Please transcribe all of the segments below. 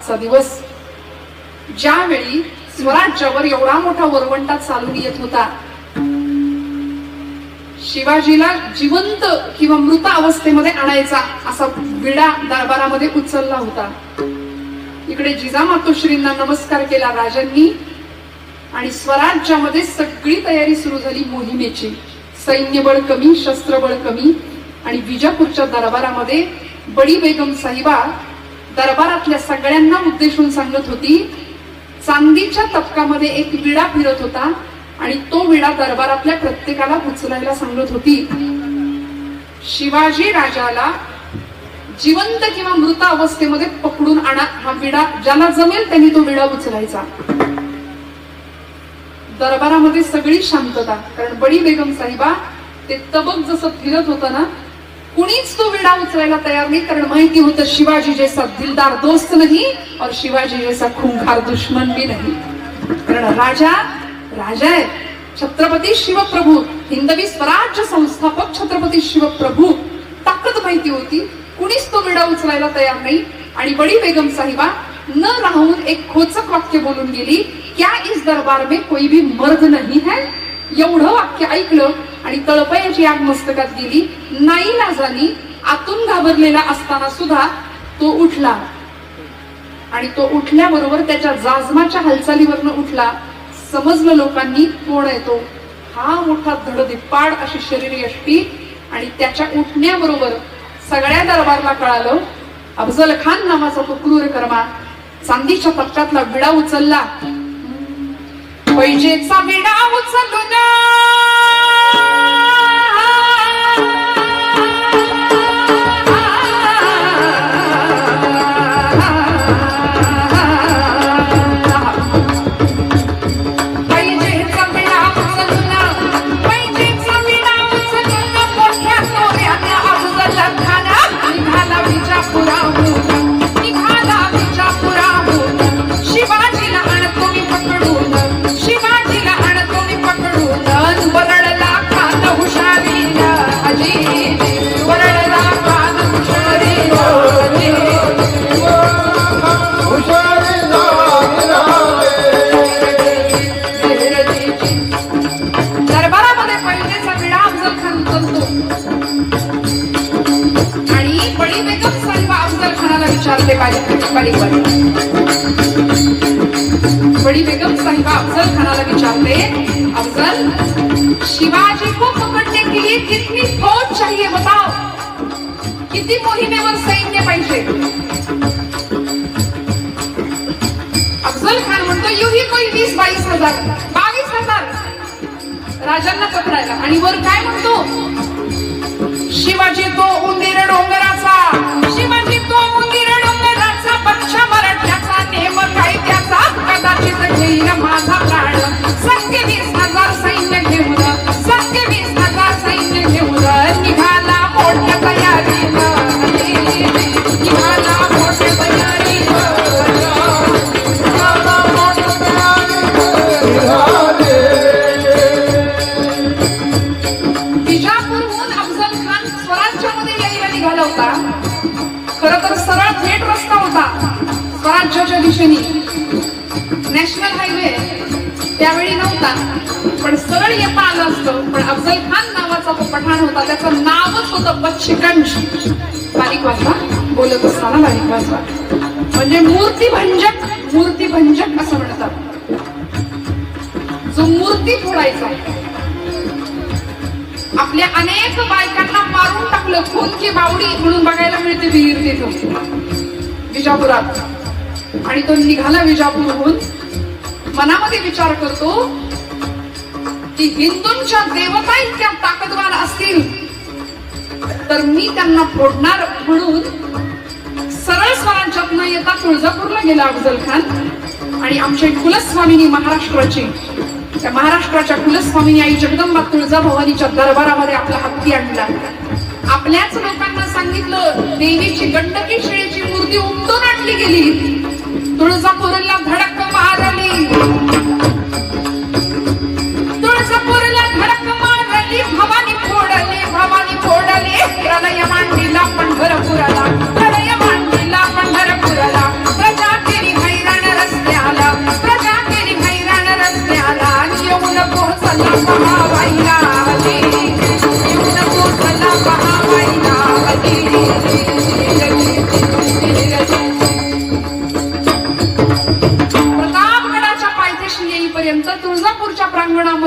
चा दिवस, ज्यावेळी स्वराज्यावर एवढा मोठा वरवंटा चालून येत होता, शिवाजीला जिवंत किंवा मृत अवस्थेमध्ये आणायचा असा विडा दरबारामध्ये उचलला होता. इकडे जिजामातोश्रींना नमस्कार केला राजांनी आणि स्वराज्यामध्ये सगळी तयारी सुरू झाली मोहिमेची. सैन्यबळ कमी, शस्त्रबळ कमी आणि विजापूरच्या दरबारामध्ये बडी बेगम साहिबा दरबारातल्या सगळ्यांना उद्देशून सांगत होती, चांदीच्या तपकामध्ये एक विडा फिरत होता आणि तो विडा दरबारातल्या प्रत्येकाला उचलायला सांगत होती. शिवाजी राजाला जिवंत किंवा मृत अवस्थेमध्ये पकडून आणा, हा विडा ज्याला जमेल त्यांनी तो विडा उचलायचा. दरबारामध्ये सगळी शांतता, कारण बडी बेगम साहिबा ते तबक जसं फिरत होतं ना, कुणीच तो विडा उचलायला तयार नाही, कारण माहिती होतं शिवाजी जैसा दिलदार दोस्त नहीं और शिवाजी जैसा खूंखार दुश्मन भी नहीं. कारण राजा आहे, छत्रपती शिवप्रभू, हिंदवी स्वराज्य संस्थापक छत्रपती शिवप्रभू. ताकद माहिती होती, कुणीच तो विडा उचलायला तयार नाही. आणि बडी बेगम साहिबा न राहून एक खोचक वाक्य बोलून गेली, क्या इस दरबार में कोई भी मर्द नहीं है. एवढं वाक्य ऐकलं आणि तळपायाची आग मस्तकात गेली. नाईलाजानी आतून घाबरलेला असताना सुद्धा तो उठला आणि तो उठल्याबरोबर त्याच्या जाजमाच्या हालचालीवरनं उठला. समजलं लोकांनी कोण आहे तो. हा मोठा धडधिप्पाड अशी शरीरयष्टी. आणि त्याच्या उठण्याबरोबर सगळ्या दरबारला कळालं, अफजल खान नावाचा तो क्रूर कर्मा चांदीच्या तपकातला विडा उचलला. पैजेचा विडा उचलून बड़ी बेगम साहिबा अफजल खानाला विचारते, अफजल, शिवाजी को पकडने के लिए कितनी फौज चाहिए बताओ, किती मोहिमेवर सैन्य पाहिजे. अफजल खान म्हणतो, युही कोई 20-22 हजार, 22,000 राजांना पकडायला. आणि वर काय म्हणतो, शिवाजी तो उंदीर डोंगराचा, शिवाजी तो उंदीर डोंगराचा, पच्छ मराठ्याचा नेम काय त्याचा, कदाचित घेईल माझा प्राण. 20,000 सैन्य घेऊन, 20,000 सैन्य घेऊन निघाला मोठ्या तयारीनं, निघाला मोठ्या तयारीनं. विजापूरहून अफजल खान स्वराज्यामध्ये यायला निघाला होता. खरं तर सरळ थेट रस्ता होता स्वराज्याच्या दिशेने. नॅशनल हायवे त्यावेळी नव्हता, पण सरळ येता आलं असतं. पण अफजल खान नावाचा तो पठाण होता, त्याचं नावच होतं बच्चीगंज. बारीक वाजवा, बोलत असताना बारीक वाजवा. म्हणजे मूर्तिभंजक, मूर्तिभंजक असं म्हणतात. जो मूर्ती फोडायचा, आपल्या अनेक बायकांना मारून टाकलं, खून की बावडी म्हणून बघायला मिळते विहीर तिथून विजापुरात. आणि तो निघाला विजापूरहून. मनामध्ये विचार करतो की हिंदूंच्या देवता इतक्या ताकदवान असतील तर मी त्यांना फोडणार, म्हणून सरळ स्वराज्यात न येता तुळजापूरला गेला अफजल खान. आणि आमच्या कुलस्वामिनी महाराष्ट्राची, त्या महाराष्ट्राच्या कुलस्वामिनी आई जगदंबा तुळजाभवानीच्या दरबारामध्ये आपला हत्ती आणला. आपल्याच लोकांना सांगितलं, देवीची गंडकी शिळेची मूर्ती उमटून आणली गेली, तुळजापूरला धडक मारली, तुळजापूरला धडक मारली, भवानी फोडली, भवानी फोडली. प्रलय मांडीला पंढरपुराला, प्रलय मांडीला पंढरपुराला, प्रजा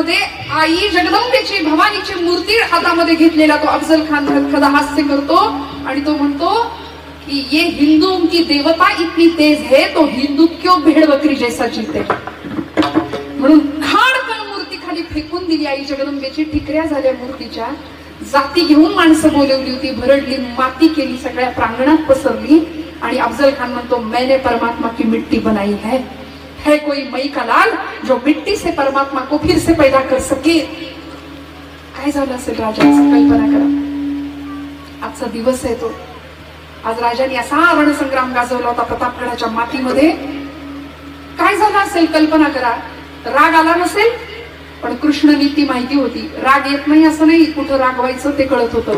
संग्रामामध्ये आई जगदंबेची भवानीची मूर्ती हातामध्ये घेतलेला तो अफजल खान खदा हास्य करतो आणि तो म्हणतो कि ये हिंदू की देवता इतनी तेज है तो हिंदू क्यों भेड़ बकरी जैसा जीते. म्हणून खाडकन मूर्ती खाली फेकून दिली आई जगदंबेची. ठिकऱ्या झाल्या मूर्तीच्या. जाती घेऊन माणसं बोलवली होती, भरडली, माती केली, सगळ्या प्रांगणात पसरली. आणि अफजल खान म्हणतो मैंने परमात्मा की मिट्टी बनाई है कोई मई का लाल जो मिट्टी से परमात्मा को फिर से पैदा कर सके. काय झालं असेल राजाचं, कल्पना करा. आजचा दिवस आहे तो. आज राजाने असा रणसंग्राम गाजवला होता प्रतापगडाच्या मातीमध्ये. काय झालं असेल कल्पना करा. राग आला नसेल, पण कृष्ण नीती माहिती होती. राग येत नाही असं नाही, कुठं रागवायचं ते कळत होतं.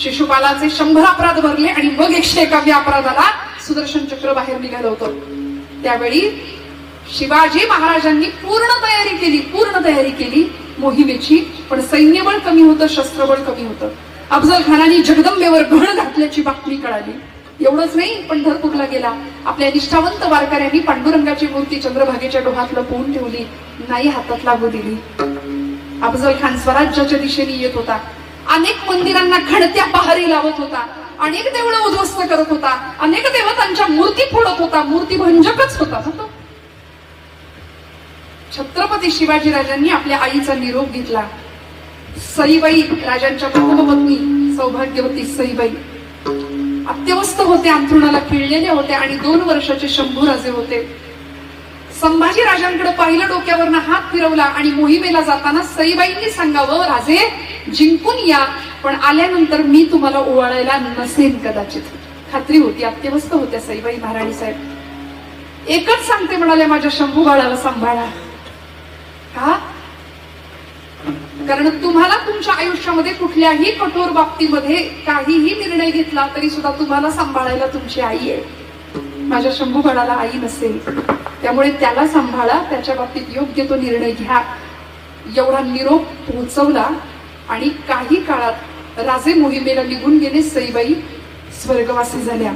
शिशुपालाचे 100 अपराध भरले आणि मग 101व्या अपराधाला सुदर्शन चक्र बाहेर निघालं होतं. त्यावेळी शिवाजी महाराजांनी पूर्ण तयारी केली मोहिमेची. पण सैन्यबळ कमी होतं, शस्त्रबळ कमी होतं. अफजल खानाने जगदंबेवर घण घातल्याची बातमी कळाली. एवढंच नाही, पंढरपूरला गेला. आपल्या निष्ठावंत वारकऱ्यांनी पांडुरंगाची मूर्ती चंद्रभागेच्या डोहात लपवून ठेवली, नाही हातात लागू दिली. अफजल खान स्वराज्याच्या दिशेने येत होता. अनेक मंदिरांना खणत्या पहारी लावत होता, अनेक देवळं उद्ध्वस्त करत होता, अनेक देवतांच्या मूर्ती फोडत होता. मूर्ती भंजकच होता. छत्रपती शिवाजी राजांनी आपल्या आईचा निरोप घेतला. सईबाई राजांच्या प्रथम पत्नी सौभाग्यवती सईबाई अत्यवस्थ होते, अंथरुणाला खिळलेले होते आणि 2 वर्षाचे शंभूराजे होते. संभाजी राजांकडे पाहिलं, डोक्यावरनं हात फिरवला आणि मोहिमेला जाताना सईबाईंनी सांगावं, राजे जिंकून या, पण आल्यानंतर मी तुम्हाला ओवाळायला नसेन कदाचित. खात्री होती. अत्यवस्थ होत्या सईबाई महाराणी साहेब. एकच सांगते म्हणाले, माझ्या शंभू बाळाला सांभाळा. का? कारण तुम्हाला तुमच्या आयुष्यामध्ये कुठल्याही कठोर बाबतीमध्ये काहीही निर्णय घेतला तरी सुद्धा तुम्हाला सांभाळायला तुमची आई आहे. माझ्या शंभू बाळाला आई नसेल, त्यामुळे त्याला सांभाळा, त्याच्या बाबतीत योग्य तो निर्णय घ्या. एवढा निरोप पोहोचवला आणि काही काळात राजे मोहिमेला निघून गेले. सईबाई स्वर्गवासी झाल्या.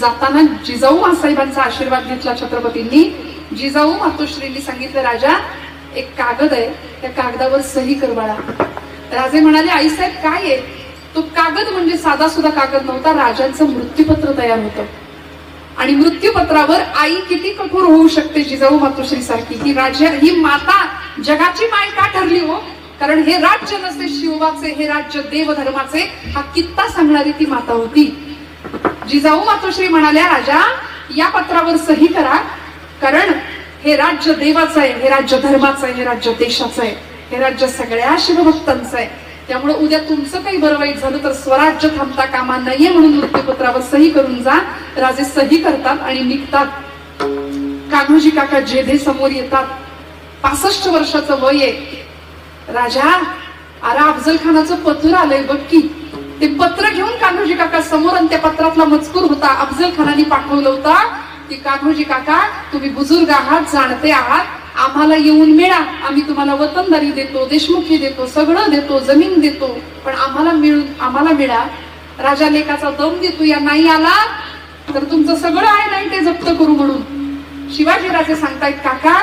जाताना जिजाऊ मासाहेबांचा आशीर्वाद घेतला छत्रपतींनी. जिजाऊ मातोश्रींनी सांगितलं, राजा एक कागद आहे, त्या कागदावर सही कर बाळा. राजे म्हणाले, आईसाहेब काय आहे? तो कागद म्हणजे साधा सुद्धा कागद नव्हता, राजांचं मृत्यूपत्र तयार होतं. आणि मृत्यूपत्रावर आई किती कठोर होऊ शकते, जिजाऊ मातोश्री सारखी. ही माता जगाची माय का ठरली हो? कारण हे राज्य नसते शिवबाचे, हे राज्य देवधर्माचे, हा कित्ता सांगणारी ती माता होती. जिजाऊ मातोश्री म्हणाल्या, राजा या पत्रावर सही करा, कारण हे राज्य देवाचं आहे, हे राज्य धर्माचं आहे, हे राज्य देशाचं आहे, हे राज्य सगळ्या शिवभक्तांचं आहे. त्यामुळे उद्या तुमचं काही बरं वाईट झालं तर स्वराज्य थांबता कामा नाहीये, म्हणून मृत्यूपत्रावर सही करून जा. राजे सही करतात आणि निघतात. कान्होजी काका जेधे समोर येतात. 65 वर्षाचं वय आहे. राजा, अरे अफजल खानाचं पत्र आलंय बघ की. ते पत्र घेऊन कान्होजी काका समोर, आणि त्या पत्रातला मजकूर होता, अफजल खानाने पाठवलं होता की कान्होजी काका, तुम्ही बुजुर्ग आहात, जाणते आहात, आम्हाला येऊन मिळा, आम्ही तुम्हाला वतनदारी देतो, देशमुखी देतो, सगळं देतो, जमीन देतो, पण आम्हाला मिळा. राजा लेकाचा दम देतो, या नाही आला तर तुमचं सगळं आहे नाही ते जप्त करू म्हणून. शिवाजी राजे सांगतायत, काका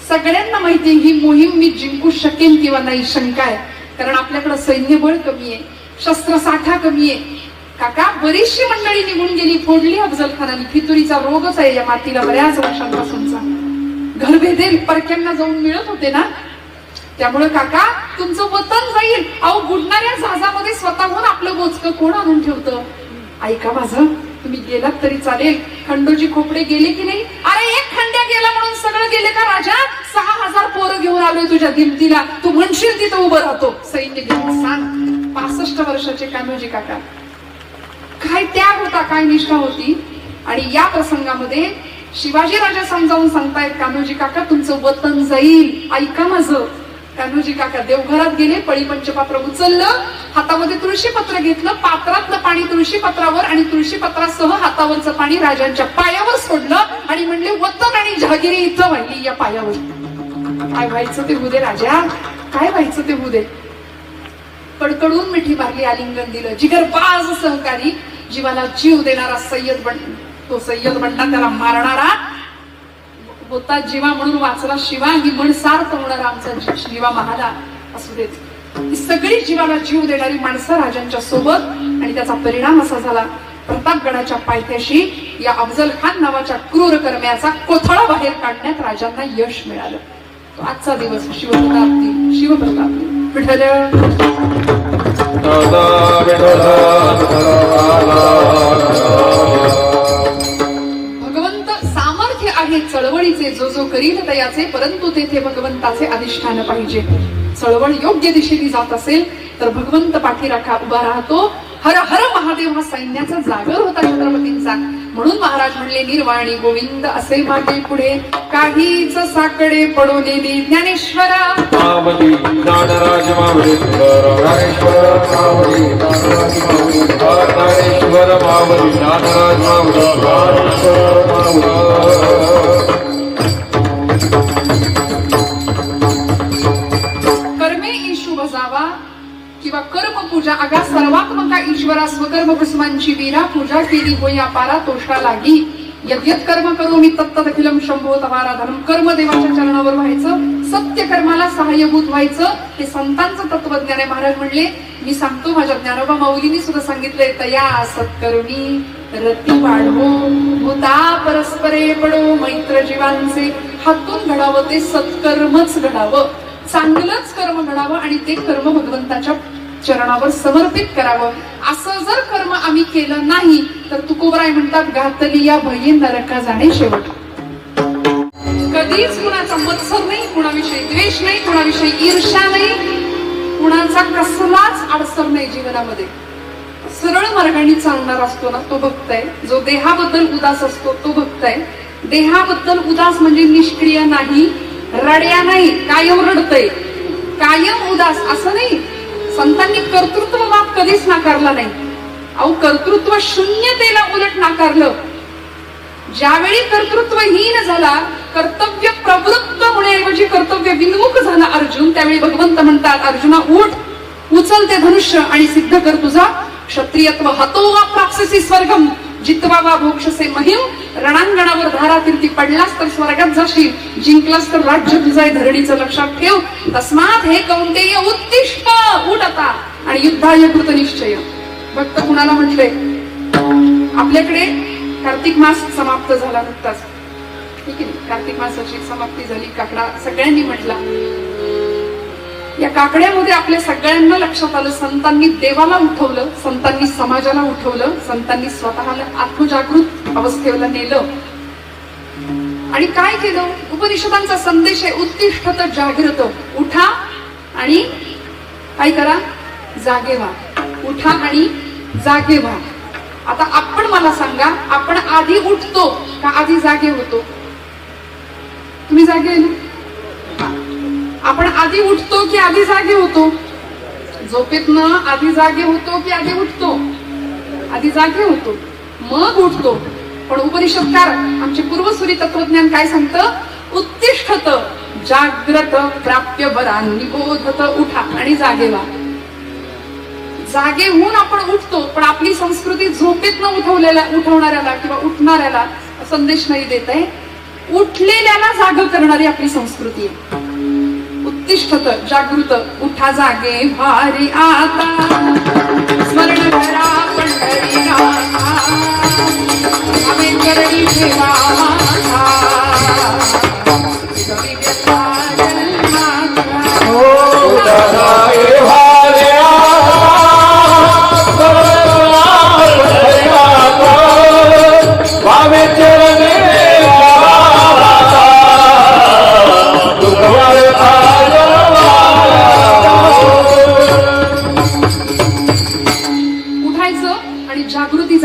सगळ्यांना माहिती ही मोहीम मी जिंकू शकेन किंवा नाही शंका आहे, कारण आपल्याकडे सैन्यबळ कमी आहे, शस्त्रसाठा कमी आहे. काका बरीचशी मंडळी निघून गेली, फोडली अफजल खानाने. फितुरीचा रोगच आहे या मातीला बऱ्याच वर्षांपासूनचा. घर भेदेल परक्यांना जाऊन मिळत होते ना, त्यामुळे काका तुमचं वतन जाईल. अहो बुडणाऱ्या जहाजामध्ये स्वतःहून आपलं बोचकं कोण आणून ठेवतं? ऐका माझं, तुम्ही गेलात तरी चालेल. खंडोजी खोपडे गेले की नाही? अरे एक खंड्या गेला म्हणून सगळं गेले का राजा? 6000 पोरं घेऊन आलोय तुझ्या दिमतीला, तू म्हणशील तिथं उभं राहतो. सैन्य घेऊन सांग. 65 वर्षाचे कान्होजी काका. काय त्याग होता, काय निष्ठा होती. आणि या प्रसंगामध्ये शिवाजी राजा समजावून सांगतायत, कान्होजी काका तुमचं वतन जाईल, ऐका माझं. कान्होजी काका देवघरात गेले, पळी पंचपात्र उचललं, हातामध्ये तुळशीपत्र घेतलं, पात्रातलं पाणी तुळशीपत्रावर आणि तुळशीपत्रासह हातावरचं पाणी राजांच्या पायावर सोडलं आणि म्हणले, वतन आणि जहागिरी इथं वाहिली या पायावर. काय व्हायचं ते होऊ दे राजा, काय व्हायचं ते होऊ दे. कडकडून मिठी मारली, आलिंगन दिलं. जिगरबाज सहकारी, जीवाला जीव देणारा सय्यद बंड, तो सय्यद बंडा त्याला मारणारा, होता जीवा म्हणून वाचला शिवा, ही म्हण सार्थ होणार आमचा शिवा महाला असू देत. ही सगळी जीवाला जीव देणारी माणसं राजांच्या सोबत, आणि त्याचा परिणाम असा झाला, प्रतापगडाच्या पायथ्याशी या अफजल खान नावाच्या क्रूर कर्म्याचा कोथळा बाहेर काढण्यात राजांना यश मिळालं. तो आजचा दिवस शिवप्रताप विठ्ठल. भगवंत सामर्थ्य आहे चळवळीचे, जो जो करील तयाचे, परंतु तेथे भगवंताचे अधिष्ठान पाहिजे. चळवळ योग्य दिशेने जात असेल तर भगवंत पाठीराखा उभा राहतो. हर हर महादेव हा सैन्याचा जागर होता छत्रपतींचा. म्हणून महाराज म्हणले, निर्वाणी गोविंद असे मागे पुढे, काहीच साकडे पडू नेली ज्ञानेश्वरा. मावली ज्ञानराज मावली ज्ञानेश्वर मावली ज्ञानेश्वर मावली ज्ञानराज मावली ज्ञानेश्वर मावली. कर्मे ईशु बजावा किंवा कर्म पूजा, अगा सर्वात्मका ईश्वरा स्वकर्म भस्मांची वीरा, पूजा केली होया पारा तोषा लागी. यद्यत कर्म करू मी तत्तदखिलम शंभो तवाराधनम. कर्म देवाच्या चरणावर व्हायचं, सत्य कर्माला सहाय्यभूत व्हायचं, हे संतांचं तत्वज्ञान आहे. महाराज म्हणले, मी सांगतो माझ्या ज्ञानोबा माऊलींनी सुद्धा सांगितलंय, तया सत्कर्मी रती वाढवो, भूता परस्परे पडो, मैत्र जीवांचे. हातून घडावं ते सत्कर्मच घडावं, चांगलंच कर्म घडावं, आणि ते कर्म भगवंताच्या चरणावर समर्पित करावं. असं जर कर्म आम्ही केलं नाही तर तुकोबराय म्हणतात, घातली या भयी नरका जाणे शेवट. कधीच कुणाचा मत्सर नाही, कुणाविषयी द्वेष नाही, कुणाविषयी ईर्ष्या नाही, कुणाचा कसलाच अडसर नाही जीवनामध्ये. सरळ मार्गाने चालणार असतो ना तो भक्त आहे. जो देहाबद्दल उदास असतो तो भक्त आहे. देहाबद्दल उदास म्हणजे निष्क्रिय नाही, रड्या नाही, कायम रडतय, कायम उदास असं नाही. संतांनी कर्तृत्ववाद कधीच नाकारला नाही. अहो, कर्तृत्व शून्यतेला उलट नाकारलं. ज्यावेळी कर्तृत्वहीन झाला, कर्तव्य प्रवृत्त होण्याऐवजी कर्तव्य विन्मुख झाला अर्जुन, त्यावेळी भगवंत म्हणतात, अर्जुना उठ, उचल ते धनुष्य आणि सिद्ध कर तुझा क्षत्रियत्व. हतो वा प्राप्स्यसि स्वर्गम जितवा वा भोक्षसे महिम. रणांगणावर धारातीर्थी पडलास तर स्वर्गात जाशील, जिंकलास तर राज्य तुझं आहे धरणीचं लक्षात ठेव. तस्मात हे कौंतेय उत्तिष्ठ, उठ आता आणि युद्धाय कृत निश्चय. भक्त कुणाला म्हटले, आपल्याकडे कार्तिक मास समाप्त झाला नुकताच, ठीक आहे, कार्तिक मासाची समाप्ती झाली, काकडा सगळ्यांनी म्हटला. या काकड्यामध्ये आपल्या सगळ्यांना लक्षात आलं, संतांनी देवाला उठवलं, संतांनी समाजाला उठवलं, संतांनी स्वतःला आत्मजागृत अवस्थेला नेलं. आणि काय केलं? उपनिषदांचा संदेश आहे, उत्तिष्ठत जागृत. उठा आणि काय करा? जागे व्हा. उठा आणि जागे व्हा. आता आपण मला सांगा, आपण आधी उठतो का आधी जागे होतो? तुम्ही जागे आहे ना? आपण आधी उठतो की आधी जागे होतो? झोपेतनं आधी जागे होतो की आधी उठतो? आधी जागे होतो, मग उठतो. पण उपनिषदकार आमचे पूर्वसुरी तत्वज्ञान काय सांगतं? उत्तिष्ठत जाग्रत प्राप्य बरान निबोधत. उठा आणि जागे व्हा. जागे होऊन आपण उठतो, पण आपली संस्कृती झोपेतनं उठवणाऱ्याला किंवा उठणाऱ्याला संदेश नाही देत आहे. उठलेल्याला जाग करणारी आपली संस्कृती आहे. उत्तिष्ठत जागृत, उठा जागे भारी आता, स्मरण करा पंढरीनाथा, आम्ही करणी ठेवा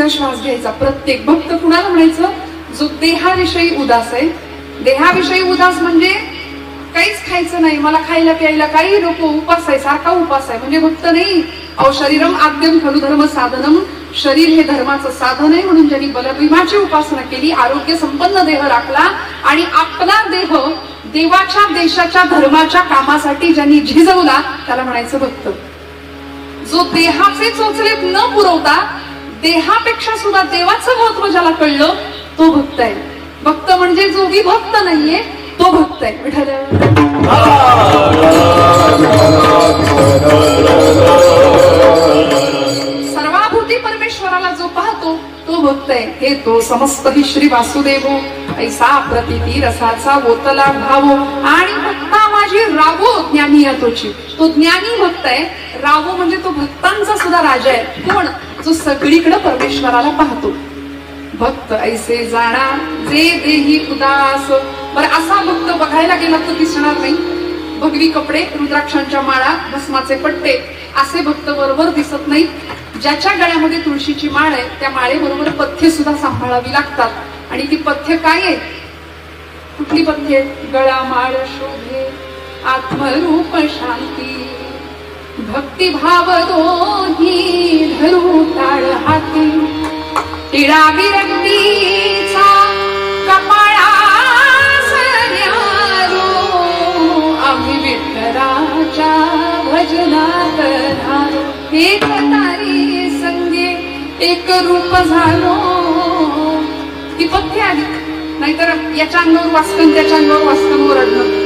श्वास घ्यायचा. प्रत्येक भक्त कुणाला म्हणायचं? जो देहाविषयी उदास आहे. देहाविषयी उदास म्हणजे काहीच खायचं नाही, मला खायला प्यायला काही नको, उपास आहे, सारखा उपास आहे म्हणजे भक्त नाही. अहो, शरीरम आद्यम खलु धर्म साधनम. शरीर हे धर्माचं साधन आहे, म्हणून ज्यांनी बलभीमाची उपासना केली, आरोग्य संपन्न देह राखला आणि आपला देह देवाच्या देशाच्या धर्माच्या कामासाठी ज्यांनी झिजवला, त्याला म्हणायचं भक्त. जो देहाचे चोचले न पुरवता देहापेक्षा सुद्धा देवाचं महत्व ज्याला कळलं, तो भक्त आहे. भक्त म्हणजे जो विभक्त नाहीये तो भक्त आहे. विठ्ठल सर्वाभूती परमेश्वराला जो पाहतो तो भक्त आहे. हे तो समस्त हि श्री वासुदेवो ऐसा प्रतिती रसाचा ओतला भावो आणि भक्ता माझी रावो ज्ञानी तोची. तो ज्ञानी भक्त आहे. रावो म्हणजे तो भक्तांचा सुद्धा राजा आहे. कोण? जो सगळीकडे परमेश्वराला पाहतो. भक्त ऐसे जाणा जे देही उदास. बरं, असा भक्त बघायला गेला तर दिसणार नाही. भगवी कपडे, रुद्राक्षांच्या माळा, भस्माचे पट्टे असे भक्त बरोबर दिसत नाहीत. ज्याच्या गळ्यामध्ये तुळशीची माळ आहे त्या माळेबरोबर पथ्य सुद्धा सांभाळावी लागतात. आणि ती पथ्य काय आहे? कुठली पथ्य? गळा माळ शोभे आत्मरूप शांती भक्तिभाव दोन्ही धरू ताळ हाती. टिळा विरक्तीचा कपाळास न्यारो आम्ही विठ्ठलाच्या भजनात धारो. एक तारी संगे एक रूप झालो. ती पथ्य आली. नाहीतर याच्या अंगावर वाचकन त्याच्या अंगावर वाचकन ओरडणं.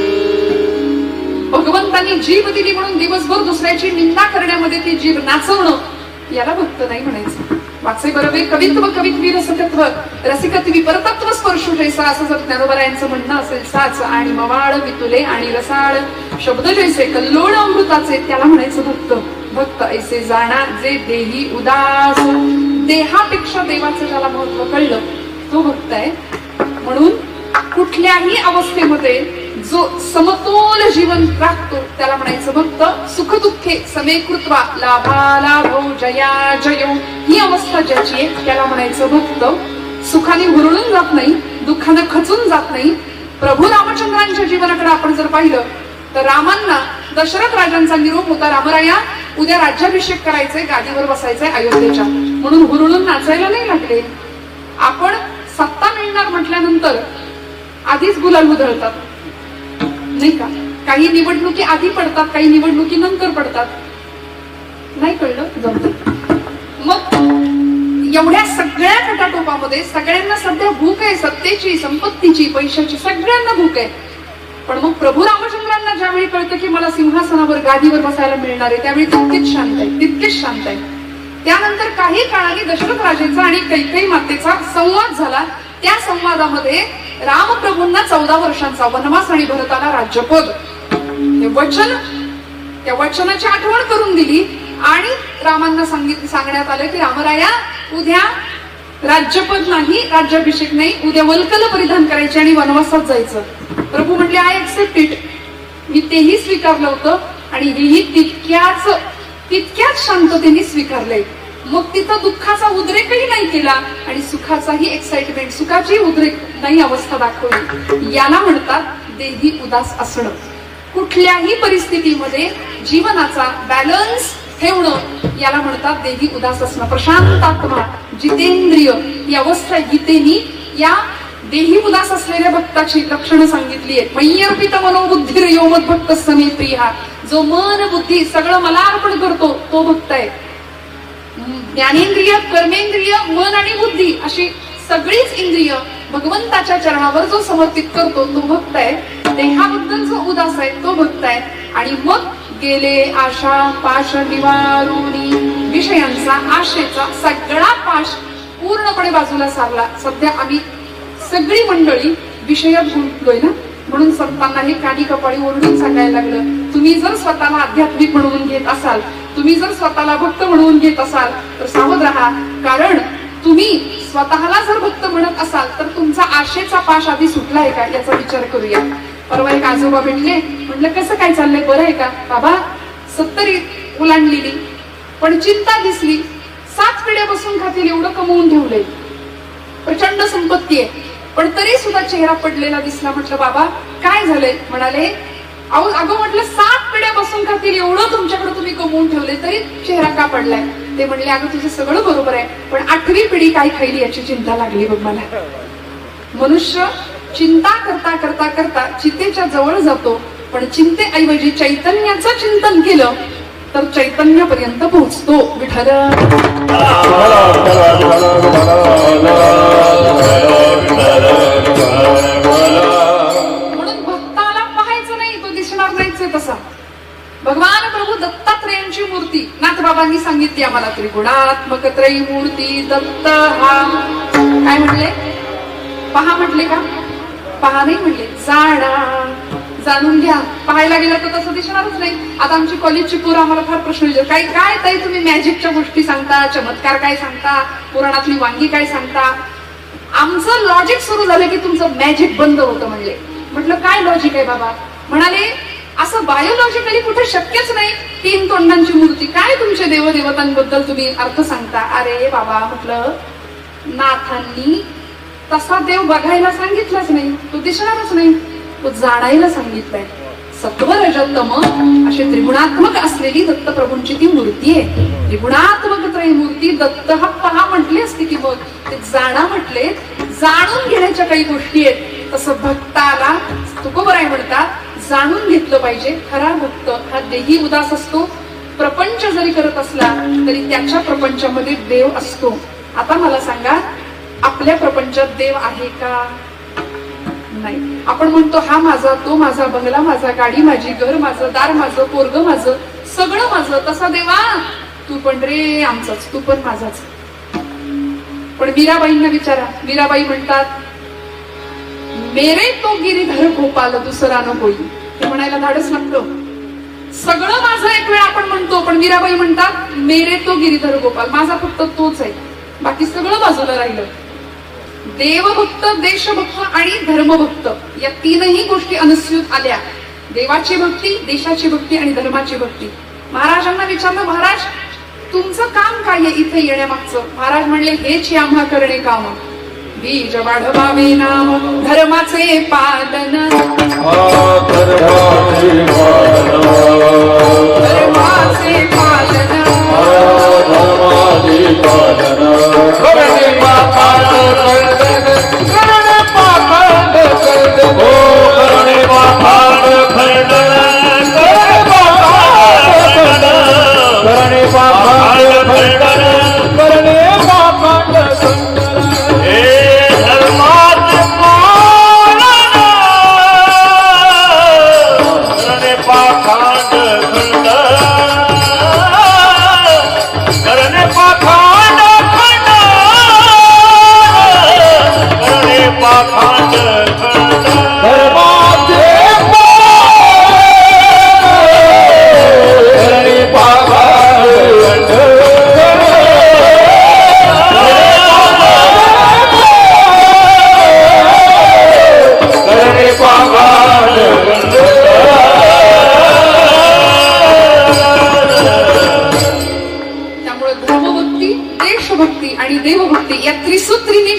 भगवंतांनी जीभ दिली म्हणून दिवसभर दुसऱ्याची निंदा करण्यामध्ये ती जीभ नाचवणं याला भक्त नाही म्हणायचं. वाचे बरोबर कवित्व कवित्वी रसकत्व रसिकत्वी परतत्व स्पर्शू जैसा असं जर ज्ञानोबरायांचं म्हणणं असेल साच आणि मवाळ वितुले आणि रसाळ शब्द जैसे कल्लोळ अमृताचे त्याला म्हणायचं भक्त. भक्त ऐसे जाणा जे देही उदास. देहापेक्षा देवाचं ज्याला महत्व कळलं तो भक्त आहे. म्हणून कुठल्याही अवस्थेमध्ये जो समतोल जीवन राखतो त्याला म्हणायचं भक्त. सुख दुःखे समे कृत्वा लाभालाभो जया जयो ही अवस्था ज्याची आहे त्याला म्हणायचं भक्त. सुखाने हुरळून जात नाही, दुःखानं खचून जात नाही. प्रभू रामचंद्रांच्या जीवनाकडे आपण जर पाहिलं तर रामांना दशरथ राजांचा निरोप होता, रामराया उद्या राज्याभिषेक करायचंय, गादीवर बसायचंय अयोध्येच्या, म्हणून हुरळून नाचायला नाही लागले. आपण सत्ता मिळणार म्हटल्यानंतर आधीच गुलाल उधळतात नाही का? काही निवडणुकी आधी पडतात, काही निवडणुकी नंतर पडतात. नाही कळलं? जमतं. मग एवढ्या सगळ्या खटाटोपामध्ये सगळ्यांना सध्या भूक आहे, सत्तेची, संपत्तीची, पैशाची, सगळ्यांना भूक आहे. पण मग प्रभू रामचंद्रांना ज्यावेळी कळतं की मला सिंहासनावर गादीवर बसायला मिळणार आहे त्यावेळी तितकेच शांत आहे, तितकेच शांत आहे. त्यानंतर काही काळाने दशरथ राजेचा आणि कैकेयी मातेचा संवाद झाला. त्या संवादामध्ये रामप्रभूंना 14 वर्षांचा वनवास आणि भरताला राज्यपद हे वचन, त्या वचनाची आठवण करून दिली आणि रामांना सांगण्यात आलं की रामराया उद्या राज्यपद नाही, राज्याभिषेक नाही, उद्या वल्कल परिधान करायचे आणि वनवासात जायचं. प्रभू म्हटले आय एक्सेप्ट इट. मी तेही स्वीकारलं होतं आणि हेही तितक्याच शांततेने स्वीकारलंय. मग तिथं दुःखाचा उद्रेकही नाही केला आणि सुखाचाही एक्साइटमेंट, सुखाची उद्रेक नाही अवस्था दाखवली. याला म्हणतात देही उदास असणं. कुठल्याही परिस्थितीमध्ये जीवनाचा बॅलन्स ठेवणं याला म्हणतात देही उदास असणं. प्रशांतात्मा जितेंद्रिय ही अवस्था गीतेनी या देही उदास असलेल्या भक्ताची लक्षणं सांगितली आहेत. मय्यर्पित मनोबुद्धी योमत भक्त समे प्रिया. जो मन बुद्धी सगळं मला अर्पण करतो तो भक्त आहे. ज्ञानेंद्रिय, कर्मेंद्रिय, मन आणि बुद्धी अशी सगळीच इंद्रिय भगवंताच्या चरणावर जो समर्पित करतो तो भक्त आहे. देहाबद्दल जो उदास आहे तो भक्त आहे. आणि मग गेले आशा पाश निवारुनी. विषयांचा, आशेचा सगळा पाश पूर्णपणे बाजूला सारला. सध्या आम्ही सगळी मंडळी विषयात गुंतलोय ना, म्हणून संतांना हे कानी कपाळी ओरडून सांगायला लागलं. तुम्ही जर स्वतःला आध्यात्मिक म्हणून घेत असाल, तुम्ही जर स्वतःला भक्त म्हणून घेत असाल तर सावध राहा. कारण तुम्ही स्वतःला जर भक्त म्हणत असाल तर तुमचा आशेचा पाश आधी सुटला आहे का याचा विचार करूया. परवा एक आजोबा भेटले. म्हटलं कसं काय चाललंय, बरं आहे का? बाबा 70 ओलांडलेली पण चिंता दिसली. 7 पिढ्या बसून खातील एवढं कमवून ठेवलंय, प्रचंड संपत्ती आहे, पण तरी सुद्धा चेहरा पडलेला दिसला. म्हटलं बाबा काय झालंय? म्हणाले अगं म्हटलं 7 पिढ्या बसून खातील एवढं तुमच्याकडे तुम्ही कमवून ठेवले तरी चेहरा का पडलाय? ते म्हणले अगं तुझं सगळं बरोबर आहे, पण 8वी पिढी काय खाईल याची चिंता लागली बघ मला. मनुष्य चिंता करता करता करता चितेच्या जवळ जातो, पण चिंतेऐवजी चैतन्याचं चिंतन केलं तर चैतन्यापर्यंत पोहोचतो. विठ्ठल विठ्ठल भगवान प्रभू दत्तात्रेयांची मूर्ती नाथबाबांनी सांगितली आम्हाला, त्रिगुणात्मक त्रयी मूर्ती दत्त हा. काय म्हटले? पहा म्हटले का? पहा नाही म्हटले, जाणा, जाणून घ्या. पाहायला गेलं तर तसं दिसणारच नाही. आता आमची कॉलेजची पोरं आम्हाला फार प्रश्न विचारतात, काय काय ताई तुम्ही मॅजिकच्या गोष्टी सांगता, चमत्कार काय सांगता, पुराणातली वांगी काय सांगता. आमचं लॉजिक सुरू झालं की तुमचं मॅजिक बंद होतं म्हणले. म्हटलं काय लॉजिक आहे बाबा? म्हणाले असं बायोलॉजिकली कुठे शक्यच नाही. 3 तोंडांची मूर्ती, काय तुमच्या देवदेवतांबद्दल तुम्ही अर्थ सांगता? अरे बाबा म्हटलं, नाथांनी तसा देव बघायला सांगितलाच नाही, तो दिसणारच नाही, तो जाणायला सांगितलाय. सत्व रजतम अशी त्रिगुणात्मक असलेली दत्तप्रभूंची ती मूर्ती आहे. त्रिगुणात्मक त्रयी मूर्ती दत्त हा पहा म्हटली असती की मग ते जाणा म्हटले. जाणून घेण्याच्या काही गोष्टी आहेत. तसं भक्ताला तुकोबराय म्हणतात, जाणून घेतलं पाहिजे. खरा भक्त हा देही उदास असतो. प्रपंच जरी करत असला तरी त्याच्या प्रपंचामध्ये देव असतो. आता मला सांगा, आपल्या प्रपंचात देव आहे का? नाही. आपण म्हणतो हा माझा, तो माझा, बंगला माझा, गाडी माझी, घर माझं, दार माझं, पोरग माझं, सगळं माझं. तसा देवा तू पण रे आमचाच, तू पण माझाच. पण मीराबाईंना विचारा, मीराबाई म्हणतात, मेरे तो गिरीधर गोपाल दुसरा न होई. हे म्हणायला धाडस लागतं. सगळं माझं एक वेळ आपण म्हणतो, पण मीराबाई म्हणतात मेरे तो गिरीधर गोपाल, माझा फक्त तोच आहे, बाकी सगळं बाजूला राहिलं. देवभक्त, देशभक्त आणि धर्मभक्त या 3ही गोष्टी अनुस्यूत आल्या. देवाची भक्ती, देशाची भक्ती आणि धर्माची भक्ती. महाराजांना विचारलं, महाराज तुमचं काम काय आहे इथे येण्यामागचं? महाराज म्हणले, हेच आम्हा करणे काम. बीज वाढवावे नाम धर्माचे पालन, धर्माचे पालन,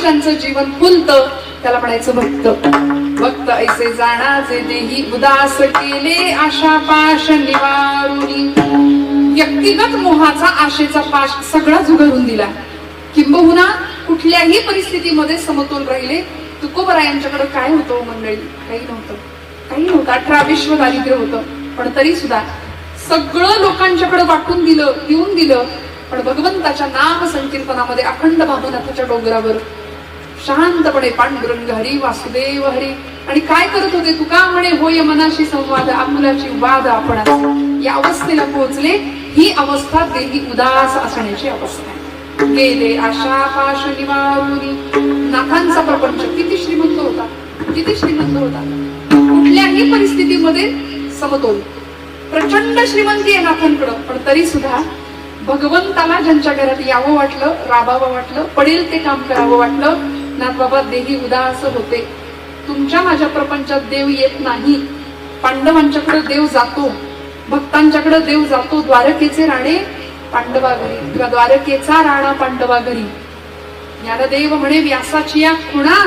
ज्यांचं जीवन फुलतं त्याला म्हणायचं भक्त. भक्त ऐसे जाणाचे देही उदास केले, आशा पाश निवारुनी. व्यक्तिगत मोहाचा, आशेचा पाश सगळा जुगरून दिला. किंबहुना कुठल्याही परिस्थितीमध्ये समतोल राहिले. तुकोबरायांच्याकडे काय होतं मंडळी? काही नव्हतं, काही नव्हतं. 18 विश्व दारिद्र्य होतं, पण तरी सुद्धा सगळं लोकांच्याकडे वाटून दिलं, देऊन दिलं. पण भगवंताच्या नाम संकीर्तनामध्ये अखंड भावनाथाच्या डोंगरावर शांतपणे पांडुरंग हरी वासुदेव हरी. आणि काय करत होते? तुका म्हणे होय मनाशी संवाद, आपुलाची वाद आपण. या अवस्थेला पोहोचले. ही अवस्था देही उदास असण्याची अवस्था आहे. गेले आशा पाश निवारुनी. नाथांचा प्रपंच किती श्रीमंत होता, किती श्रीमंत होता. कुठल्याही परिस्थितीमध्ये समतोल. प्रचंड श्रीमंती आहे नाथांकडं, पण तरी सुद्धा भगवंताला ज्यांच्या घरात यावं वाटलं, राबावं वाटलं, पडेल ते काम करावं वाटलं, नाथ बाबा देही उदास होते. तुमच्या माझ्या प्रपंचात देव येत नाही. पांडवांच्याकडे देव जातो, भक्तांच्याकडे देव जातो. द्वारकेचे राणे पांडवा घरी, किंवा द्वारकेचा राणा पांडवा घरी. ज्ञानदेव म्हणे, व्यासाची या खुणा.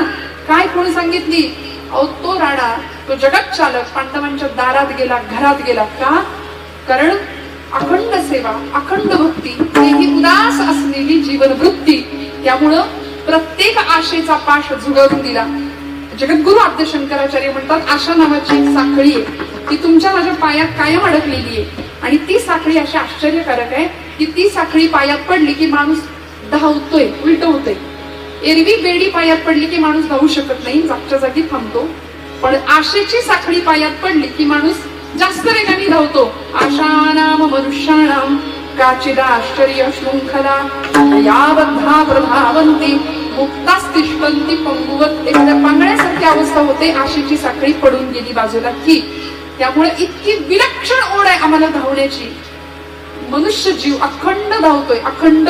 काय खुण सांगितली? अहो तो राणा, तो जगत चालक पांडवांच्या दारात गेला, घरात गेला. का? कारण अखंड सेवा, अखंड भक्ती, देही उदास असलेली जीवनवृत्ती. त्यामुळं प्रत्येक आशेचा पाश झुगारून दिला. जगद्गुरु आद्य शंकराचार्य म्हणतात, आशा नावाची एक साखळी आहे, ती तुमच्या माझ्या पायात कायम अडकलेली आहे. आणि ती साखळी अशी आश्चर्यकारक आहे की ती साखळी पायात पडली की माणूस धावतोय, उलट होतोय. एरवी बेडी पायात पडली की माणूस धावू शकत नाही, जागच्या जागी थांबतो. पण आशेची साखळी पायात पडली की माणूस जास्त वेगाने धावतो. आशानाम मनुष्याणाम काचिदाश्चर्य शृंखला याबद्धा प्रभावंती मुक्तास्तिष्ठन्ति पंगुवत. एखाद्या पांगळ्यासारखी अवस्था होते, आशेची साखळी पडून गेली बाजूला की. त्यामुळे इतकी विलक्षण ओढ आहे आम्हाला धावण्याची. मनुष्य जीव अखंड धावतोय, अखंड.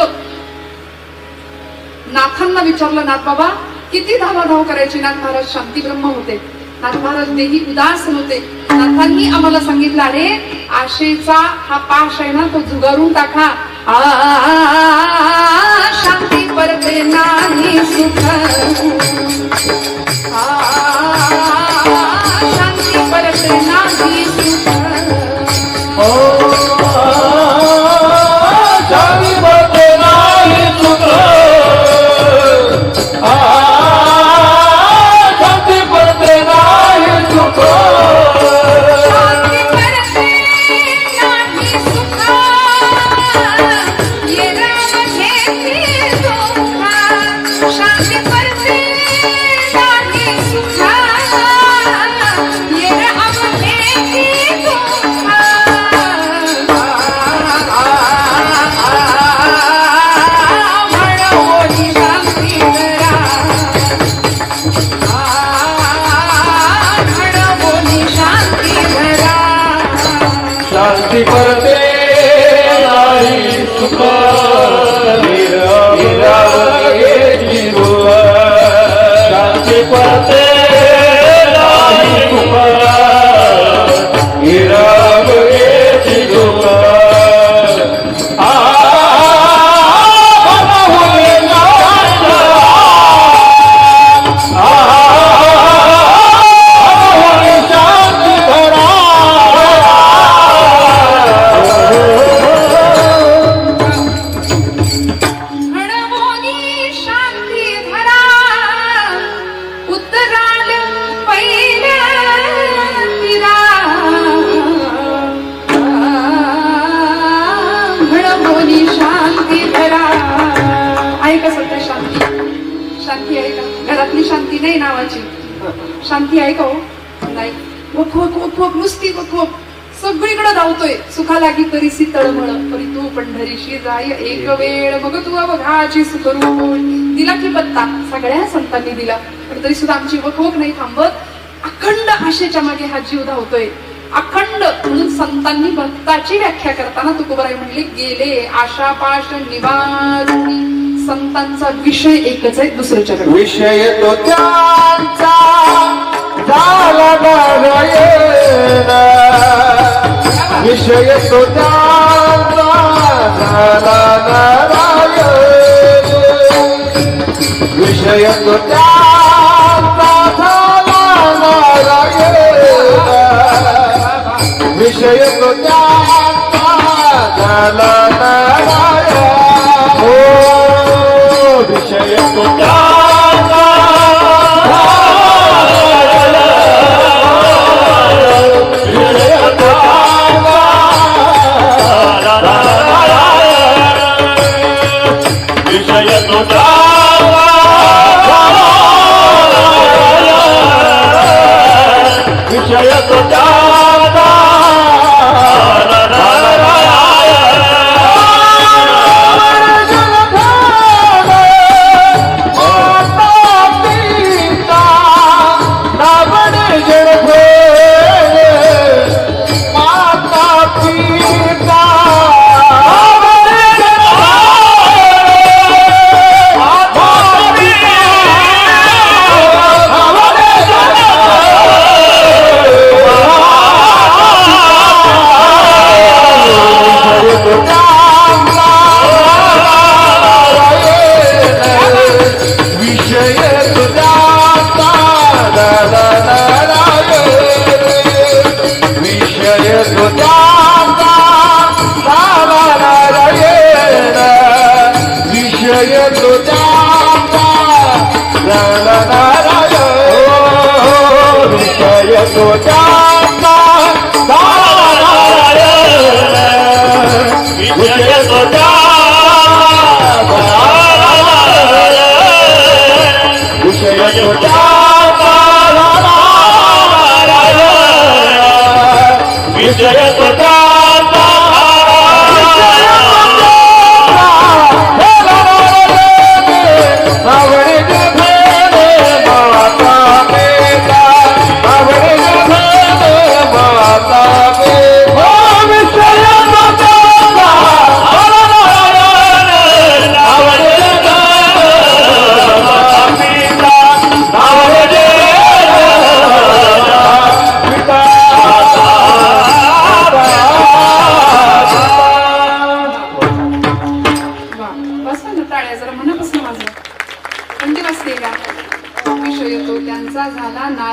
नाथांना विचारलं, नाथ बाबा किती धावाधाव करायची? नाथ महाराज शांती ब्रह्म होते, नाथ महाराज देही उदास होते. नाथांनी आम्हाला सांगितलं, अरे आशेचा हा पाश आहे ना, तो झुगारून टाका. शांती परते नाही सुख, शांती परते नाही सुख. शांती परते नाही सुख, शांती परते नाही सुख. शांती परते नाही सुख, ये राम घेते दुःख. शांती परते नाही सुख, ये राम घेते दुःख. म्हणोनी शांती धरा, म्हणोनी शांती धरा. शांती परते नाही सुख, निरावयेची दुःख. शांती परते नाही सुख, निरावयेची दुःख. म्हणोनी शांती धरा, उतराल पहिल्या तिरा. म्हणोनी शांती धरा. आहे का सध्या शांती? शांती आहे का? घरातली शांती नाही नावाची शांती आहे का हो? नाही. वक वक वक वक, नुसती वक वक. सगळीकडे धावतोय. सुखा लागी तरीसी तळमळ, परी तू पंढरीशी जाय एक वेळ. मग तू अवघाची सुखरूप होय. दिला की पत्ता सगळ्या संतांनी दिला, पण तरी सुद्धा आमची वकवक नाही थांबत. अखंड आशेच्या मागे हा जीव धावतोय, अखंड. म्हणून संतांनी भक्ताची व्याख्या करताना तुकोबाराय म्हणले, गेले आशापाश निवारुनी. संतांचा विषय एकच आहे, दुसरं चरण. विषय तो त्यांचा झाला नारायण, विषय तो त्यांचा झाला नारायण. विषय तो त्यांचा झाला नारायण, विषय तो त्यांचा झाला नारायण. हो विषय तो त्यांचा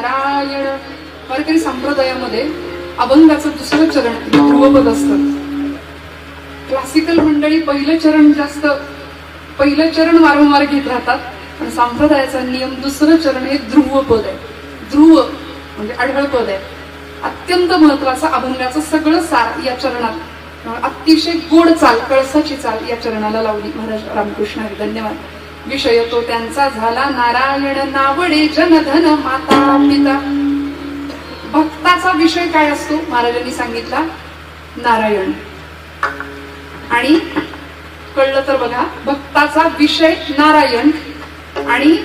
नारायण. वारकरी संप्रदायामध्ये अभंगाचं दुसरं चरण ध्रुवपद असतं. क्लासिकल मंडळी पहिलं चरण वारंवार घेत राहतात, पण संप्रदायाचा नियम दुसरं चरण हे ध्रुवपद आहे. ध्रुव म्हणजे आढळ पद आहे. अत्यंत महत्वाचं अभंगाचं सगळं सार या चरणात. अतिशय गोड चाल, कळसाची चाल या चरणाला लावली महाराज रामकृष्ण हरी. धन्यवाद. विषय तो त्यांचा झाला नारायण नावडे जनधन माता पिता. भक्ताचा विषय काय असतो महाराजांनी सांगितला, नारायण. आणि कळलं तर बघा, भक्ताचा विषय नारायण आणि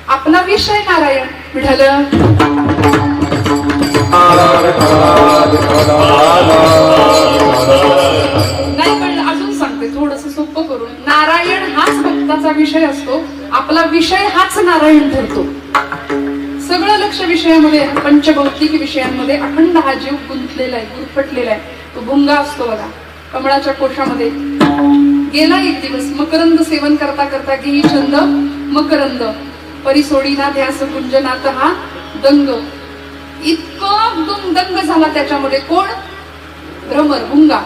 आपला विषय नारायण. विठ्ठल नाही कळलं, अजून सांगते थोडस सोपं करून. नारायण हाच भक्ताचा विषय असतो, आपला विषय हाच नारायण ठरतो. सगळं लक्ष विषयामध्ये, पंचभौतिक विषयांमध्ये अखंड हा जीव गुंतलेला आहे, गुरफटलेला आहे. तो भुंगा असतो बघा कमळाच्या कोशामध्ये. गेला एक दिवस मकरंद सेवन करता करता घेई छंद मकरंद, परिसोडीना ध्यास कुंजनात हा दंग. इतकं दंग झाला त्याच्यामध्ये. कोण? भ्रमर, भुंगा.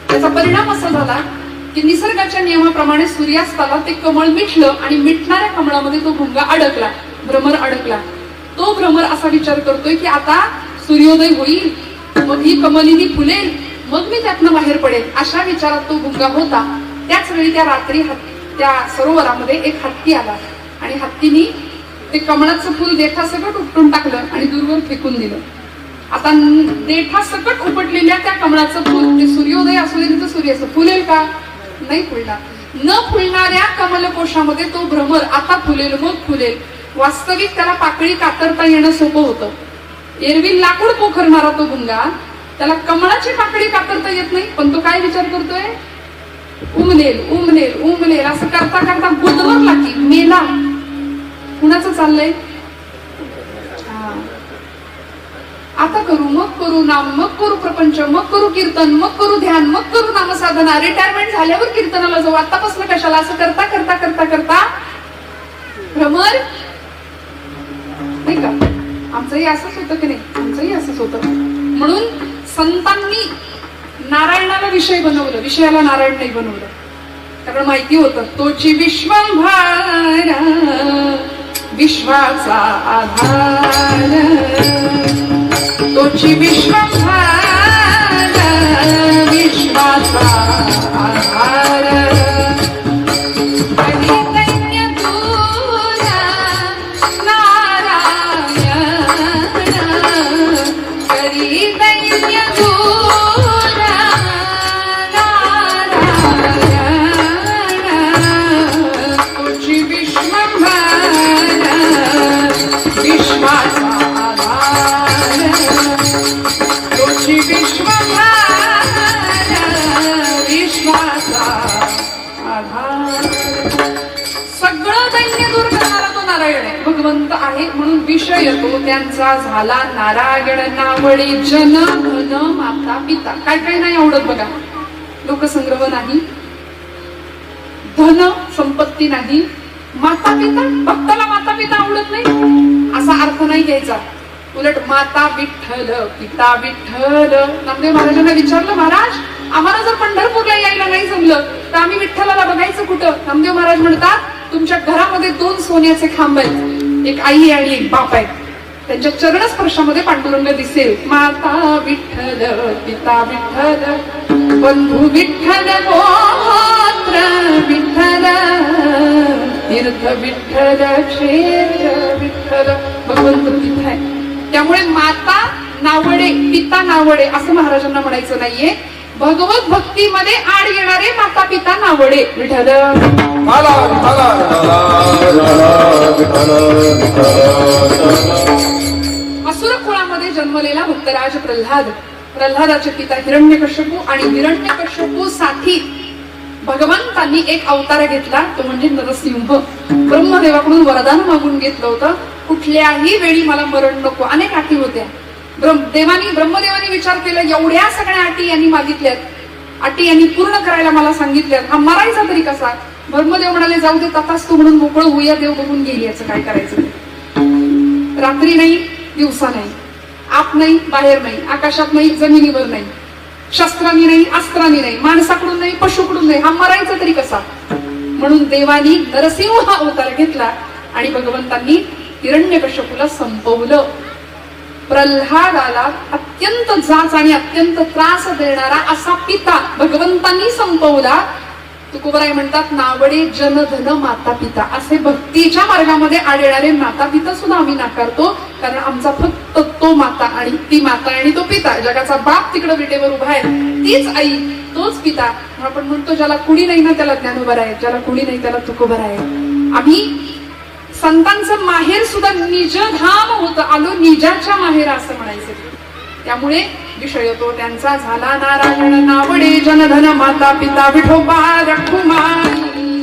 त्याचा परिणाम असा झाला की निसर्गाच्या नियमाप्रमाणे सूर्यास्ताला ते कमळ मिटलं आणि मिटणाऱ्या कमळामध्ये तो भुंगा अडकला, भ्रमर अडकला. तो भ्रमर असा विचार करतोय की आता सूर्योदय होईल, मग ही कमलिनी फुलेल, मग मी त्यातनं बाहेर पडेल, अशा विचारात तो भुंगा होता. त्याच वेळी त्या रात्री त्या सरोवरामध्ये एक हत्ती आला आणि हत्तीने ते कमळाचं फुल देठा सकट उपटून टाकलं आणि दूरवर फेकून दिलं. आता देठा सकट उपटलेल्या त्या कमळाचं फुल, ते सूर्योदय असू दे तर सूर्याचं फुलेल का? नाही फुलणार. न फुलणाऱ्या कमलकोशामध्ये तो भ्रमर आता फुलेल, मग फुलेल. वास्तविक त्याला पाकळी कातरता येणं सोपं होतं. एरवी लाकूड पोखरणारा तो भुंगा, त्याला कमळाची पाकळी कातरता येत नाही, पण तो काय विचार करतोय? उमलेल उमलेल उमलेल असं करता करता गुदमरला की मेला. कुणाचं चाललंय? आता करू, मग करू नाम, मग करू प्रपंच, मग करू कीर्तन, मग करू ध्यान, मग करू नामसाधना, रिटायरमेंट झाल्यावर कीर्तनाला जाऊ, आतापासून कशाला, असं करता करता करता करता भ्रमर. नाही का? आमचंही असंच होतं की नाही? आमचंही असंच होतं. म्हणून संतांनी नारायणाला विषय बनवलं, विषयाला नारायण नाही बनवलं. कारण माहिती होतं तोची विश्वंभर विश्वाचा आधार, तोची विश्वंभर विश्वाचा आधार. दैन्य दूर नारायण, करी दैन्य दूर नारायण, तोची विश्वंभर विश्वाचा आधार, तोची विश्वंभर विश्वाचा आधार. सगळं दैन्य दूर करणारा तो नारायण आहे, भगवंत आहे. म्हणून विषय तो त्यांचा झाला नारायण नावडी जन धन माता पिता. काय काय नाही आवडत बघा. लोकसंग्रह नाही, धन संपत्ती नाही, माता पिता. भक्ताला माता पिता आवडत नाही असा अर्थ नाही घ्यायचा. उलट माता विठ्ठल पिता विठ्ठल. नामदेव महाराजांना विचारलं, महाराज आम्हाला जर पंढरपूरला यायला नाही जमलं तर आम्ही विठ्ठलाला बघायचं कुठं? नामदेव महाराज म्हणतात, तुमच्या घरामध्ये 2 सोन्याचे खांब आहेत, एक आई आणि एक बाप आहे. त्यांच्या चरणस्पर्शामध्ये पांडुरंग दिसेल. माता विठ्ठल पिता विठ्ठल बंधू विठ्ठल गोत्र विठ्ठल तीर्थ विठ्ठल क्षेत्र विठ्ठल. भगवंत तिथं आहे. त्यामुळे माता नावडे पिता नावडे असं महाराजांना म्हणायचं नाहीये. भगवत भक्तीमध्ये आड येणारे माता पिता नावडे. विठ्ठल असुर कुळामध्ये जन्मलेला भक्तराज प्रल्हाद, प्रल्हादाचे पिता हिरण्यकश्यपू आणि हिरण्यकश्यपू साठी भगवंतांनी एक अवतार घेतला, तो म्हणजे नरसिंह. ब्रह्मदेवाकडून वरदान मागून घेतलं होतं, कुठल्याही वेळी मला मरण नको. अनेक अटी होत्या. ब्रह्मदेवानी विचार केला, एवढ्या सगळ्या अटी यांनी मागितल्यात, अटी यांनी पूर्ण करायला मला सांगितल्यात, हा मरायचा तरी कसा? ब्रह्मदेव म्हणाले, जाऊ दे तथास्तु म्हणून मोकळं होऊया, देव बघून गेली, याचं काय करायचं. रात्री नाही, दिवसा नाही, आत नाही, बाहेर नाही, आकाशात नाही, जमिनीवर नाही, शस्त्रांनी नाही, अस्त्रांनी नाही, माणसाकडून नाही, पशुकडून नाही. हा मरायचा तरी कसा? म्हणून देवानी नरसिंह हा अवतार घेतला आणि भगवंतांनी हिरण्यकश्यपूला संपवलं. प्रल्हादाला अत्यंत जाच आणि अत्यंत त्रास देणारा असा पिता भगवंतांनी संपवला. तुकोबराय म्हणतात, नावडे जनधन माता पिता. असे भक्तीच्या मार्गामध्ये आढळणारे माता पिता सुद्धा आम्ही नाकारतो, कारण आमचा फक्त तो माता आणि ती माता आणि तो पिता, जगाचा बाप तिकडे विटेवर उभा आहे, तीच आई, तोच पिता. आपण म्हणतो ज्याला कुणी नाही ना त्याला ज्ञानोबा आहे, ज्याला कुणी नाही त्याला तुकोबा आहे. आम्ही संतांचं माहेर सुद्धा निजधाम होतं, आलो निजाच्या माहेर असं म्हणायचं. त्यामुळे विषय तो त्यांचा झाला नारायण नावडे जनधन माता पिता विठोबा रखुमाई.